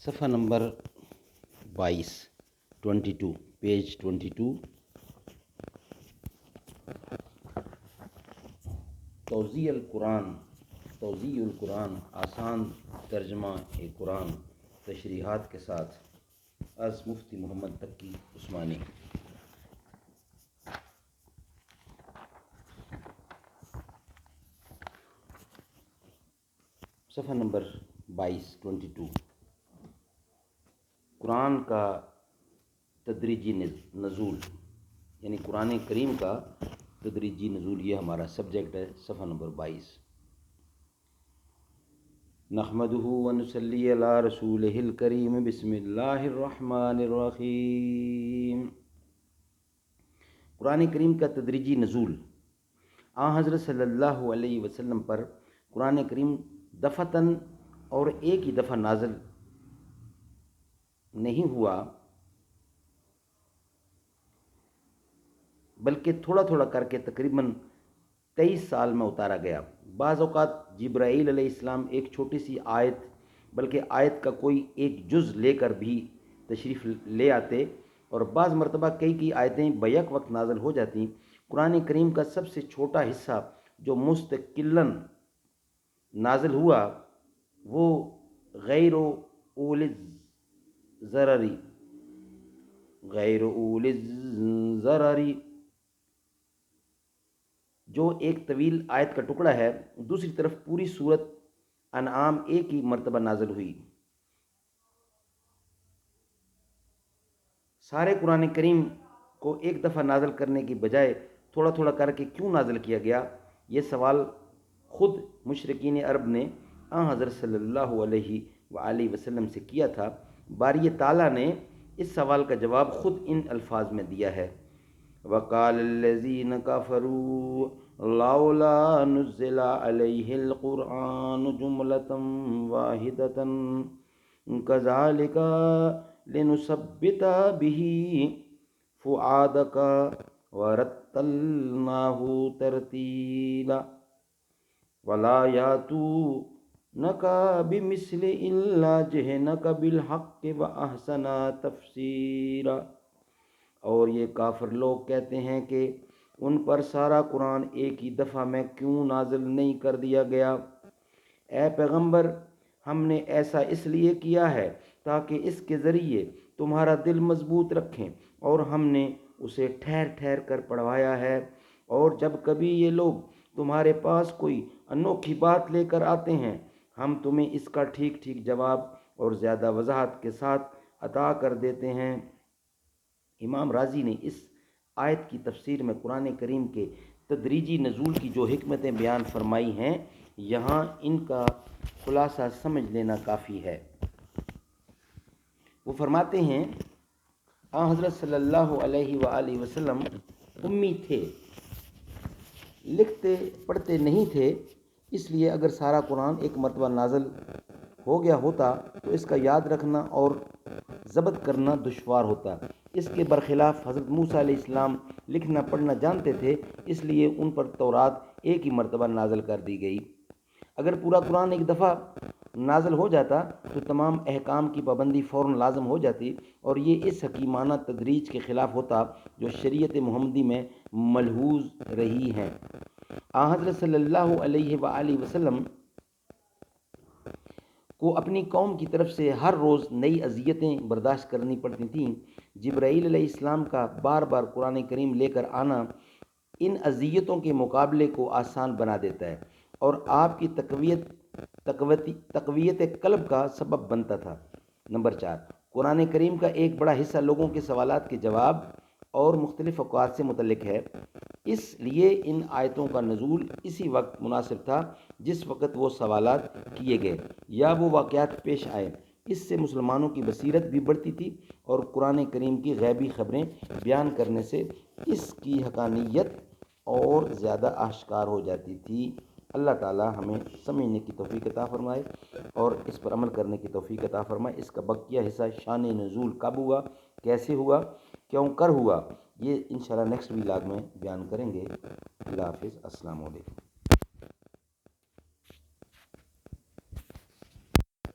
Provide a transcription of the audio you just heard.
صفحہ number 22 page 22 توضیح القرآن آسان ترجمہ قرآن تشریحات کے ساتھ از مفتی محمد تقی عثمانی۔ صفحہ نمبر 22 قرآن کا تدریجی نزول، یعنی قرآن کریم کا تدریجی نزول، یہ ہمارا سبجیکٹ ہے۔ صفحہ نمبر 22 نحمدہ ونصلی علی رسولہ الکریم بسم اللہ الرحمن الرحیم۔ قرآن کریم کا تدریجی نزول، حضرت صلی اللہ علیہ وسلم پر قرآن کریم دفعتاً اور ایک ہی دفعہ نازل نہیں ہوا، بلکہ تھوڑا تھوڑا کر کے تقریباً 23 سال میں اتارا گیا۔ بعض اوقات جبرائیل علیہ السلام ایک چھوٹی سی آیت، بلکہ آیت کا کوئی ایک جز لے کر بھی تشریف لے آتے، اور بعض مرتبہ کئی آیتیں بیک وقت نازل ہو جاتی۔ قرآن کریم کا سب سے چھوٹا حصہ جو مستقلاً نازل ہوا وہ غیر اول الضرری جو ایک طویل آیت کا ٹکڑا ہے۔ دوسری طرف پوری سورت انعام ایک ہی مرتبہ نازل ہوئی۔ سارے قرآن کریم کو ایک دفعہ نازل کرنے کی بجائے تھوڑا تھوڑا کر کے کیوں نازل کیا گیا؟ یہ سوال خود مشرکین عرب نے حضرت صلی اللہ علیہ وآلہ وسلم سے کیا تھا۔ باری تعالیٰ نے اس سوال کا جواب خود ان الفاظ میں دیا ہے: وَقَالَ الَّذِينَ كَفَرُوا لَوْلَا نُزِّلَ عَلَيْهِ الْقُرْآنُ جُمْلَةً وَاحِدَةً كَذَلِكَ لِنُثَبِّتَ بِهِ فُؤَادَكَ وَرَتَّلْنَاهُ تَرْتِيلًا وَلَا يَأْتُونَكَ بِمِثْلٍ إِلَّا جِئْنَاكَ بِالْحَقِّ وَأَحْسَنَ تَفْسِيرًا۔ اور یہ کافر لوگ کہتے ہیں کہ ان پر سارا قرآن ایک ہی دفعہ میں کیوں نازل نہیں کر دیا گیا؟ اے پیغمبر، ہم نے ایسا اس لیے کیا ہے تاکہ اس کے ذریعے تمہارا دل مضبوط رکھیں، اور ہم نے اسے ٹھہر ٹھہر کر پڑھوایا ہے۔ اور جب کبھی یہ لوگ تمہارے پاس کوئی انوکھی بات لے کر آتے ہیں، ہم تمہیں اس کا ٹھیک ٹھیک جواب اور زیادہ وضاحت کے ساتھ عطا کر دیتے ہیں۔ امام رازی نے اس آیت کی تفسیر میں قرآن کریم کے تدریجی نزول کی جو حکمتیں بیان فرمائی ہیں، یہاں ان کا خلاصہ سمجھ لینا کافی ہے۔ وہ فرماتے ہیں حضرت صلی اللہ علیہ وآلہ وسلم امی تھے، لکھتے پڑھتے نہیں تھے، اس لیے اگر سارا قرآن ایک مرتبہ نازل ہو گیا ہوتا تو اس کا یاد رکھنا اور ضبط کرنا دشوار ہوتا۔ اس کے برخلاف حضرت موسیٰ علیہ السلام لکھنا پڑھنا جانتے تھے، اس لیے ان پر تورات ایک ہی مرتبہ نازل کر دی گئی۔ اگر پورا قرآن ایک دفعہ نازل ہو جاتا تو تمام احکام کی پابندی فوراً لازم ہو جاتی، اور یہ اس حکیمانہ تدریج کے خلاف ہوتا جو شریعت محمدی میں ملحوظ رہی ہے۔ حضرت صلی اللہ علیہ وآلہ وسلم کو اپنی قوم کی طرف سے ہر روز نئی اذیتیں برداشت کرنی پڑتی تھیں۔ جبرائیل علیہ السلام کا بار بار قرآن کریم لے کر آنا ان اذیتوں کے مقابلے کو آسان بنا دیتا ہے اور آپ کی تقویت قلب کا سبب بنتا تھا۔ نمبر 4، قرآن کریم کا ایک بڑا حصہ لوگوں کے سوالات کے جواب اور مختلف اوقات سے متعلق ہے، اس لیے ان آیتوں کا نزول اسی وقت مناسب تھا جس وقت وہ سوالات کیے گئے یا وہ واقعات پیش آئے۔ اس سے مسلمانوں کی بصیرت بھی بڑھتی تھی اور قرآن کریم کی غیبی خبریں بیان کرنے سے اس کی حقانیت اور زیادہ آشکار ہو جاتی تھی۔ اللہ تعالی ہمیں سمجھنے کی توفیق عطا فرمائے اور اس پر عمل کرنے کی توفیق عطا فرمائے۔ اس کا بقیہ حصہ شان نزول کب ہوا، کیسے ہوا، کیوں کر ہوا، یہ انشاءاللہ نیکسٹ ویلاگ میں بیان کریں گے۔ اللہ حافظ، السلام علیکم۔